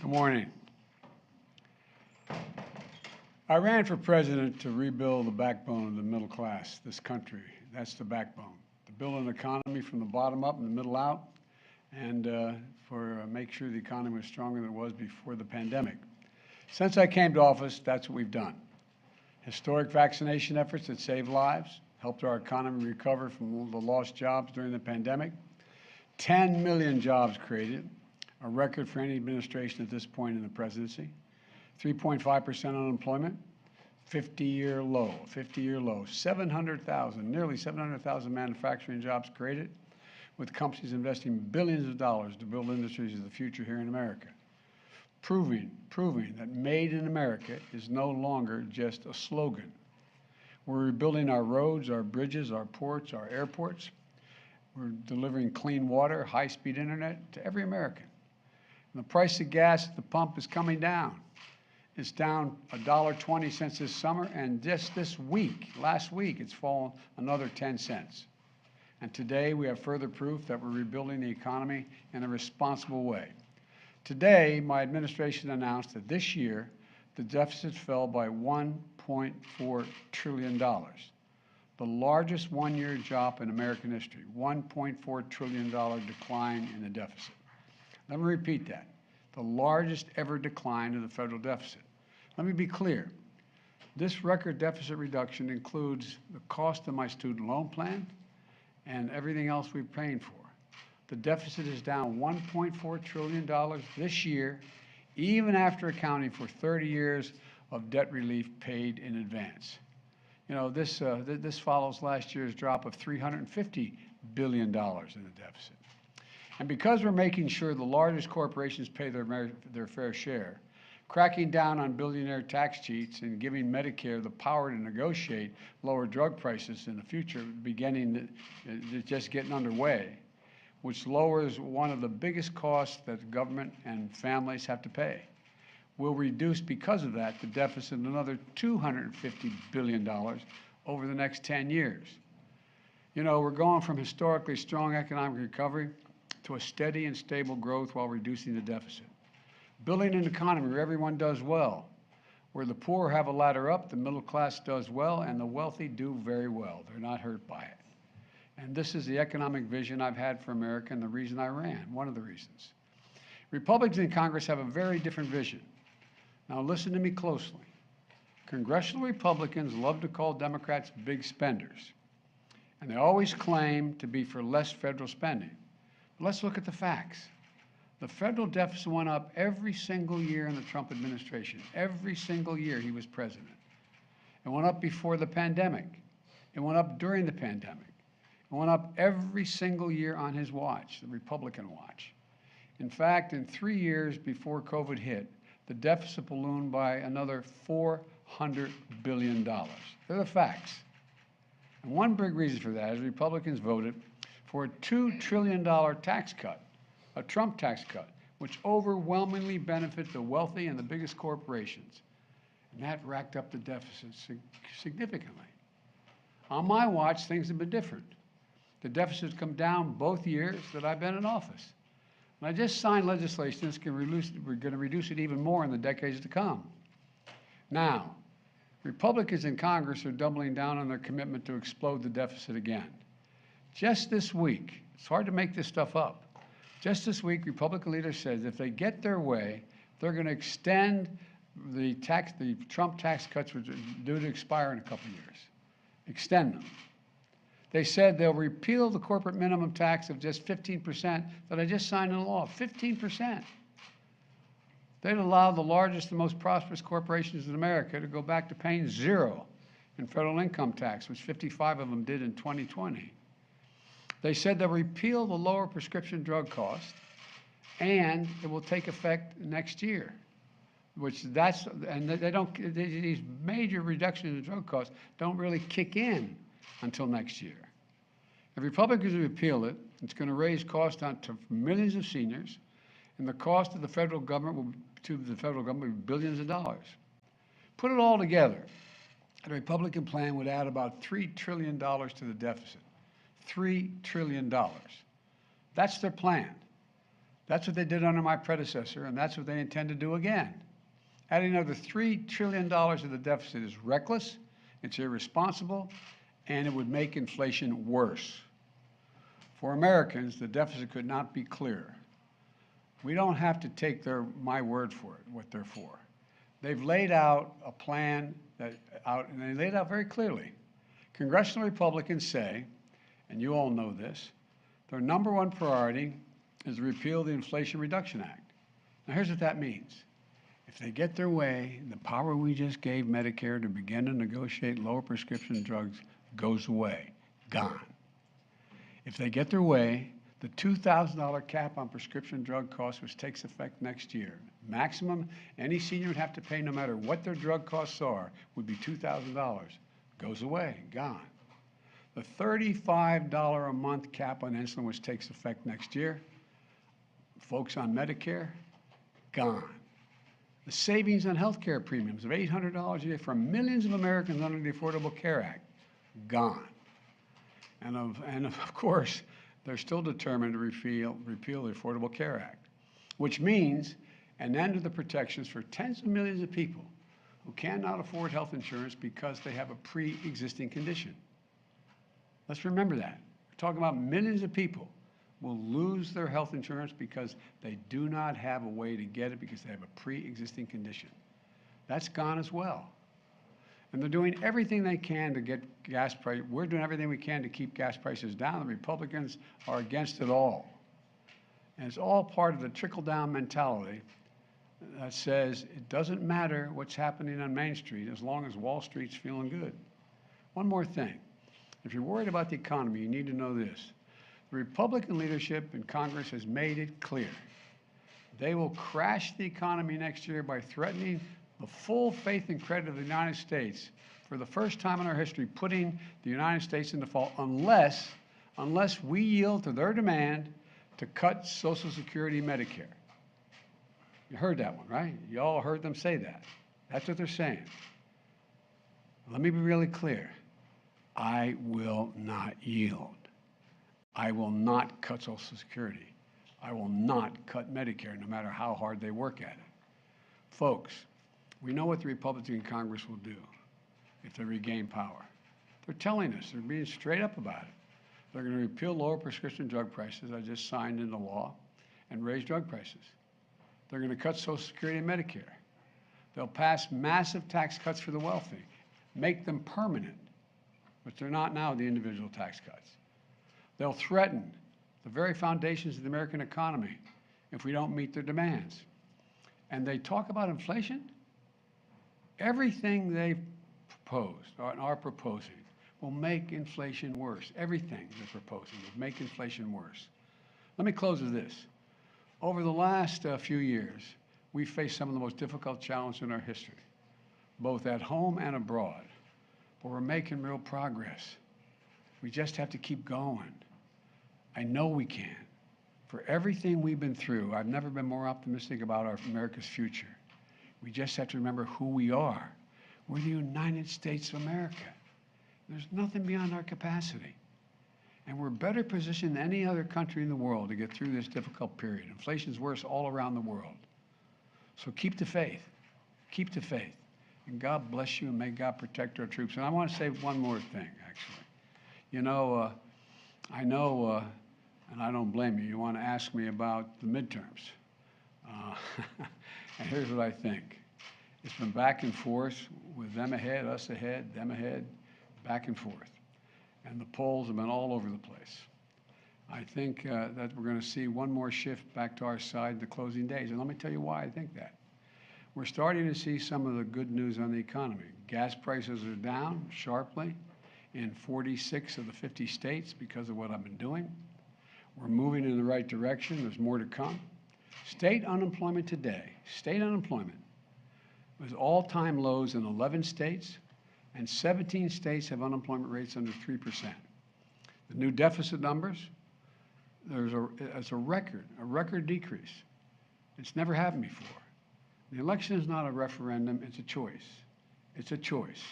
Good morning. I ran for president to rebuild the backbone of the middle class, this country. That's the backbone. To build an economy from the bottom up and the middle out, and make sure the economy was stronger than it was before the pandemic. Since I came to office, that's what we've done. Historic vaccination efforts that saved lives, helped our economy recover from all the lost jobs during the pandemic. 10 million jobs created, a record for any administration at this point in the presidency. 3.5% unemployment, 50-year low, 50-year low. 700,000, nearly 700,000 manufacturing jobs created, with companies investing billions of dollars to build industries of the future here in America. Proving that made in America is no longer just a slogan. We're rebuilding our roads, our bridges, our ports, our airports. We're delivering clean water, high-speed internet to every American. And the price of gas at the pump is coming down. It's down $1.20 since this summer, and just this week, last week, it's fallen another 10 cents. And today we have further proof that we're rebuilding the economy in a responsible way. Today, my administration announced that this year, the deficit fell by $1.4 trillion, the largest one-year drop in American history, $1.4 trillion decline in the deficit. Let me repeat that, the largest ever decline in the federal deficit. Let me be clear. This record deficit reduction includes the cost of my student loan plan and everything else we're paying for. The deficit is down $1.4 trillion this year, even after accounting for 30 years of debt relief paid in advance. You know, this follows last year's drop of $350 billion in the deficit. And because we're making sure the largest corporations pay their fair share, cracking down on billionaire tax cheats and giving Medicare the power to negotiate lower drug prices in the future, just getting underway, which lowers one of the biggest costs that government and families have to pay. We'll reduce, because of that, the deficit another $250 billion over the next 10 years. You know, we're going from historically strong economic recovery to a steady and stable growth while reducing the deficit. Building an economy where everyone does well, where the poor have a ladder up, the middle class does well, and the wealthy do very well. They're not hurt by it. And this is the economic vision I've had for America and the reason I ran, one of the reasons. Republicans in Congress have a very different vision. Now listen to me closely. Congressional Republicans love to call Democrats big spenders, and they always claim to be for less federal spending. But let's look at the facts. The federal deficit went up every single year in the Trump administration, every single year he was president. It went up before the pandemic. It went up during the pandemic. It went up every single year on his watch, the Republican watch. In fact, in 3 years before COVID hit, the deficit ballooned by another $400 billion. They're the facts. And one big reason for that is Republicans voted for a $2 trillion tax cut, a Trump tax cut, which overwhelmingly benefit the wealthy and the biggest corporations. And that racked up the deficit significantly. On my watch, things have been different. The deficit's come down both years that I've been in office. And I just signed legislation that's going to reduce it even more in the decades to come. Now, Republicans in Congress are doubling down on their commitment to explode the deficit again. Just this week, it's hard to make this stuff up. Just this week, Republican leaders said if they get their way, they're going to extend the Trump tax cuts, which are due to expire in a couple of years. Extend them. They said they'll repeal the corporate minimum tax of just 15% that I just signed into law, 15%. They'd allow the largest and most prosperous corporations in America to go back to paying zero in federal income tax, which 55 of them did in 2020. They said they'll repeal the lower prescription drug cost, and it will take effect next year, these major reductions in drug costs don't really kick in until next year. If Republicans repeal it, it's going to raise costs to millions of seniors, and the cost to the federal government will be billions of dollars. Put it all together, the Republican plan would add about $3 trillion to the deficit. $3 trillion. That's their plan. That's what they did under my predecessor, and that's what they intend to do again. Adding another $3 trillion to the deficit is reckless, it's irresponsible, and it would make inflation worse. For Americans, the deficit could not be clearer. We don't have to take my word for it, what they're for. They've laid out a plan and they laid out very clearly. Congressional Republicans say, and you all know this, their number one priority is to repeal the Inflation Reduction Act. Now here's what that means. If they get their way, the power we just gave Medicare to begin to negotiate lower prescription drugs goes away, gone. If they get their way, the $2,000 cap on prescription drug costs, which takes effect next year, maximum any senior would have to pay no matter what their drug costs are, would be $2,000, goes away, gone. The $35 a month cap on insulin, which takes effect next year, folks on Medicare, gone. The savings on health care premiums of $800 a year for millions of Americans under the Affordable Care Act, gone. And of course, they're still determined to repeal the Affordable Care Act, which means an end to the protections for tens of millions of people who cannot afford health insurance because they have a pre-existing condition. Let's remember that. We're talking about millions of people will lose their health insurance because they do not have a way to get it because they have a pre-existing condition. That's gone as well. And they're doing everything they can to get gas price. We're doing everything we can to keep gas prices down. The Republicans are against it all. And it's all part of the trickle-down mentality that says it doesn't matter what's happening on Main Street as long as Wall Street's feeling good. One more thing. If you're worried about the economy, you need to know this. The Republican leadership in Congress has made it clear. They will crash the economy next year by threatening the full faith and credit of the United States for the first time in our history, putting the United States in default unless we yield to their demand to cut Social Security and Medicare. You heard that one, right? You all heard them say that. That's what they're saying. Let me be really clear. I will not yield. I will not cut Social Security. I will not cut Medicare, no matter how hard they work at it. Folks, we know what the Republican Congress will do if they regain power. They're telling us, they're being straight up about it. They're going to repeal lower prescription drug prices, I just signed into law, and raise drug prices. They're going to cut Social Security and Medicare. They'll pass massive tax cuts for the wealthy, make them permanent, which they're not now, the individual tax cuts. They'll threaten the very foundations of the American economy if we don't meet their demands. And they talk about inflation. Everything they've proposed or are proposing will make inflation worse. Everything they're proposing will make inflation worse. Let me close with this. Over the last few years, we've faced some of the most difficult challenges in our history, both at home and abroad. But we're making real progress. We just have to keep going. I know we can. For everything we've been through, I've never been more optimistic about America's future. We just have to remember who we are. We're the United States of America. There's nothing beyond our capacity. And we're better positioned than any other country in the world to get through this difficult period. Inflation's worse all around the world. So keep the faith. Keep the faith. And God bless you, and may God protect our troops. And I want to say one more thing, actually. You know, I know, and I don't blame you, you want to ask me about the midterms. And here's what I think. It's been back and forth with them ahead, us ahead, them ahead, back and forth. And the polls have been all over the place. I think that we're going to see one more shift back to our side in the closing days. And let me tell you why I think that. We're starting to see some of the good news on the economy. Gas prices are down sharply in 46 of the 50 states because of what I've been doing. We're moving in the right direction. There's more to come. State unemployment today, state unemployment, was all-time lows in 11 states, and 17 states have unemployment rates under 3%. The new deficit numbers, it's a record decrease. It's never happened before. The election is not a referendum, it's a choice. It's a choice.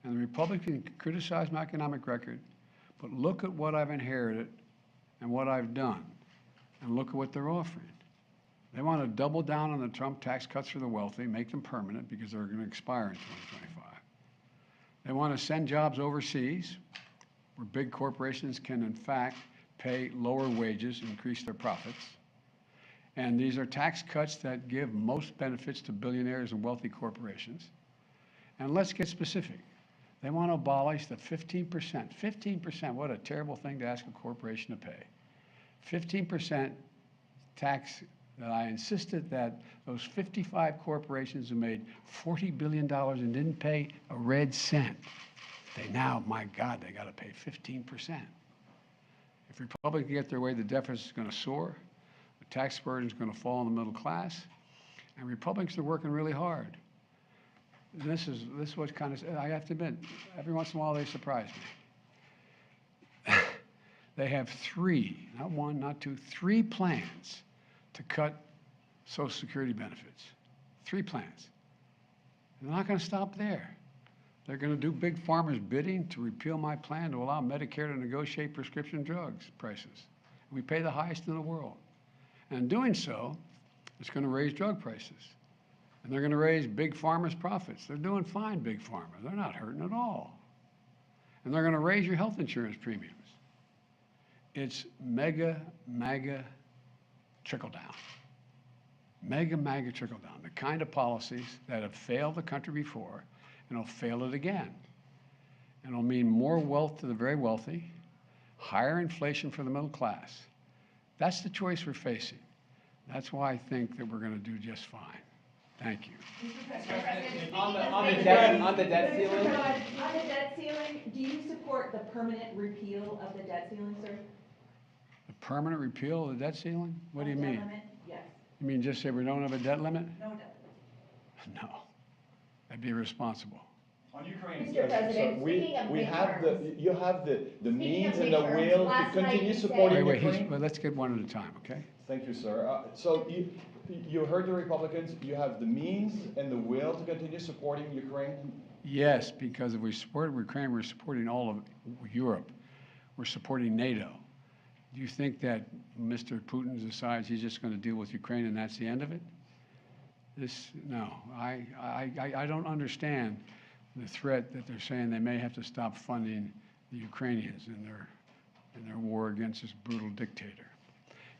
And the Republicans can criticize my economic record, but look at what I've inherited and what I've done, and look at what they're offering. They want to double down on the Trump tax cuts for the wealthy, make them permanent because they're going to expire in 2025. They want to send jobs overseas where big corporations can, in fact, pay lower wages, increase their profits. And these are tax cuts that give most benefits to billionaires and wealthy corporations. And let's get specific. They want to abolish the 15%. 15%, what a terrible thing to ask a corporation to pay. 15% tax that I insisted that those 55 corporations who made $40 billion and didn't pay a red cent, they now, my God, they got to pay 15%. If Republicans get their way, the deficit is going to soar, the tax burden is going to fall on the middle class, and Republicans are working really hard. And this is what kind of, I have to admit, every once in a while they surprise me. They have three, not one, not two, three plans to cut Social Security benefits. 3 plans. They're not going to stop there. They're going to do big pharma's bidding to repeal my plan to allow Medicare to negotiate prescription drugs prices. We pay the highest in the world. And in doing so, it's going to raise drug prices. And they're going to raise big pharma's profits. They're doing fine, big pharma. They're not hurting at all. And they're going to raise your health insurance premiums. It's mega, MAGA trickle down. Mega, MAGA trickle down. The kind of policies that have failed the country before and will fail it again. And it'll mean more wealth to the very wealthy, higher inflation for the middle class. That's the choice we're facing. That's why I think that we're going to do just fine. Thank you. On the debt ceiling? On the debt ceiling, do you support the permanent repeal of the debt ceiling, sir? The permanent repeal of the debt ceiling? What do you mean? Debt limit? Yes. You mean just say we don't have a debt limit? No debt limit. No. That'd be irresponsible. On Ukraine, Mr. President, we have you have the means and the midterms, will to last night continue you said- supporting Wait, Ukraine. well, let's get one at a time, okay? Thank you, sir. So you heard the Republicans. You have the means and the will to continue supporting Ukraine. Yes, because if we support Ukraine, we're supporting all of Europe. We're supporting NATO. Do you think that Mr. Putin decides he's just going to deal with Ukraine and that's the end of it? No, I don't understand the threat that they're saying they may have to stop funding the Ukrainians in their war against this brutal dictator.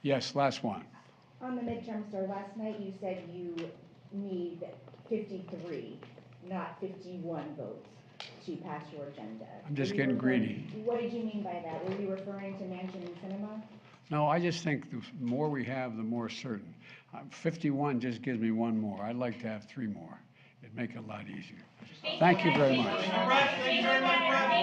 Yes, last one. On the midterm, sir, last night you said you need 53, not 51 votes to pass your agenda. I'm just Were you getting referring- greedy. What did you mean by that? Were you referring to Manchin and Sinema? No, I just think the more we have, the more certain. 51 just gives me one more. I'd like to have 3 more. It'd make it a lot easier. Thank you very much. Thank you very much.